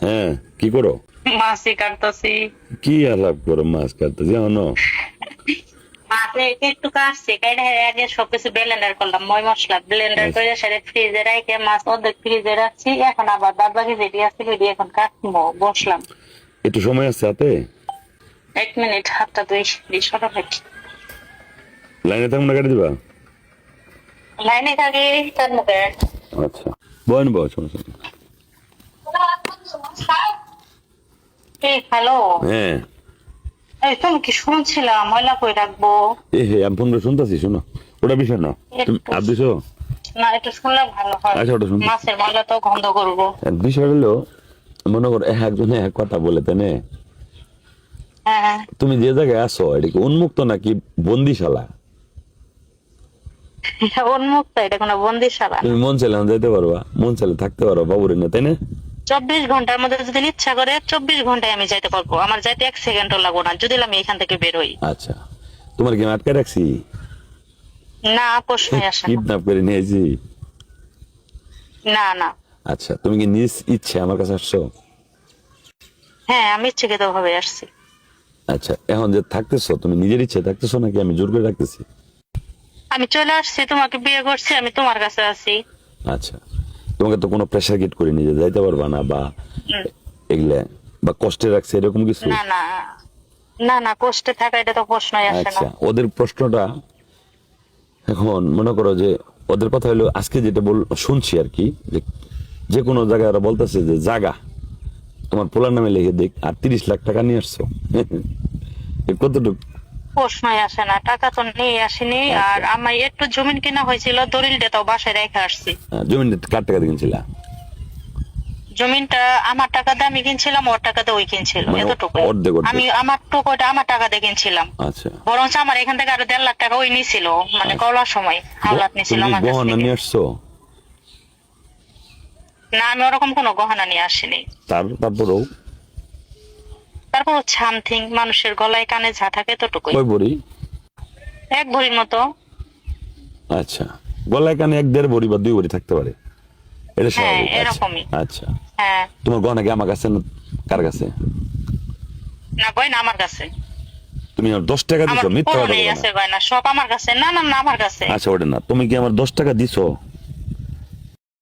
হ্যাঁ, কি করো? মাছই কাটতেছি। কি আলাপ করো? মাছ কাটতে জানো? মাছে একটু কাটছি, কাইটা আগে সবকিছু ব্লেন্ডার করলাম, মই মশলা ব্লেন্ডার করে সেটা ফ্রিজে রাখে মাছ অর্ধেক ফ্রিজে রাখছি। এখন আবার বাদ বাকি যেটি আছে সেটি এখন কাটবো, বসলাম। একটু সময় আছে হাতে? 1 মিনিট, হাতটা দুই 20 মিনিট। লাইনে থাকবো না, কেটে দিবা? লাইনে থাকি তার মুখে। আচ্ছা, বয়ন বয়, সমস্যা নেই। হ্যালো। হ্যাঁ। এই তুমি কি শুনছিলাম ময়লা কই রাখবো? এ হে, আমি ফোন করে শুনতেছি, শোনো। ওটা বিষয় না, তুমি একটু আর দিছো? না, একটু শুনলে ভালো হয়। আচ্ছা, ওটা শুনতেছি। মাছের ময়লা তো গন্ধ করবো। বিষয় হলো, মনে করো একজনে এক কথা বলে তেনে, হ্যাঁ, তুমি যে জায়গায় আছো এটা কি উন্মুক্ত নাকি বন্দিশালা? উন্মুক্ত, এটা কোনো বন্দিশালা না। তুমি মন চাইলে যেতে পারবা, মন চাইলে থাকতে পারবা বাবুরে না, তাই না? 24 ঘন্টার মধ্যে যদি ইচ্ছা করে 24 ঘন্টায় আমি যাইতে পারবো। আমার যাইতে 1 সেকেন্ডও লাগবো না, যদি আমি এখান থেকে বের হই। আচ্ছা, তোমার কি আমি আটকে রাখছি? না, প্রশ্নই আসে না। কিডন্যাপ করে নিয়েছি? না না। আচ্ছা, তুমি কি নিজ ইচ্ছে আমার কাছে আসছো? হ্যাঁ, আমি ইচ্ছাকৃত ভাবে আসছি। আচ্ছা, এখন যে থাকতেছো তুমি নিজের ইচ্ছে থাকতেছো নাকি আমি জোর করে রাখতেছি? আমি চলে আসছি, তোমাকে বিয়ে করছি, আমি তোমার কাছে আছি। আচ্ছা, তোমাকে তো কোনো প্রেশার গেট করে নিয়ে যাইতে পারবা না, বা উম, এগুলা, বা কষ্টে রাখছে এরকম কিছু? না না। না না, কষ্টে থাকা এটা তো প্রশ্নই আসে না। আচ্ছা, ওদের প্রশ্নটা এখন মনে করো যে, ওদের কথা হলো আজকে যেটা শুনছি আর কি, যে যে কোনো জায়গায় ওরা বলতেছে যে জাগা তোমার পোলার নামে লিখে দেখ, আর 30 লাখ টাকা নিয়ে আসছো। এ কতটুকু? প্রশ্নই আসে না, টাকা তো নিয়ে আসিনি। আর আচ্ছা। আমার একটু জমিন কিনা হয়েছিল, দলিলটা তো বাসায় রেখে আসছি। জমিন কার টাকা দিয়ে কিনছিলা? জমিনটা আমার টাকা দিয়ে আমি কিনছিলাম, ওর টাকা দিয়ে ওই কিনছিল, মানে এতটুকুই। অর্ধেক অর্ধেক? আমি আমার টুকুটা আমার টাকা দিয়ে কিনছিলাম। আচ্ছা। বরঞ্চ আমার এখান থেকে আরো 1.5 লাখ টাকা ওই নিছিল, মানে আচ্ছা। কলার সময় হাওলাত নিছিল তুমি কি আমার কাছ গহনা থেকে। নিয়ে আসছো? না, আমি ওরকম কোনো গহনা নিয়ে আসিনি। তারপরেও তারপর সামথিং মানুষের গলায় কানে যা থাকে ততটুকুই। কয় ভরি? 1 ভরির মতো। আচ্ছা, গলায় কানে 1-1.5 ভরি বা 2 ভরি থাকতে পারে, এটা হ্যাঁ, স্বাভাবিক। আচ্ছা। এরকমই। আচ্ছা, হ্যাঁ। তোমার গহনা কি আমার কাছে না কার কাছে? না, গয়না আমার কাছে। তুমি আমার 10 টাকা আমার দিছো? মিথ্যা কথা পুরনোই বলো না। আছে গয়না, সব আমার কাছে। না না না, আমার কাছে। আচ্ছা, ওটা না, তুমি কি আমার 10 টাকা দিছো?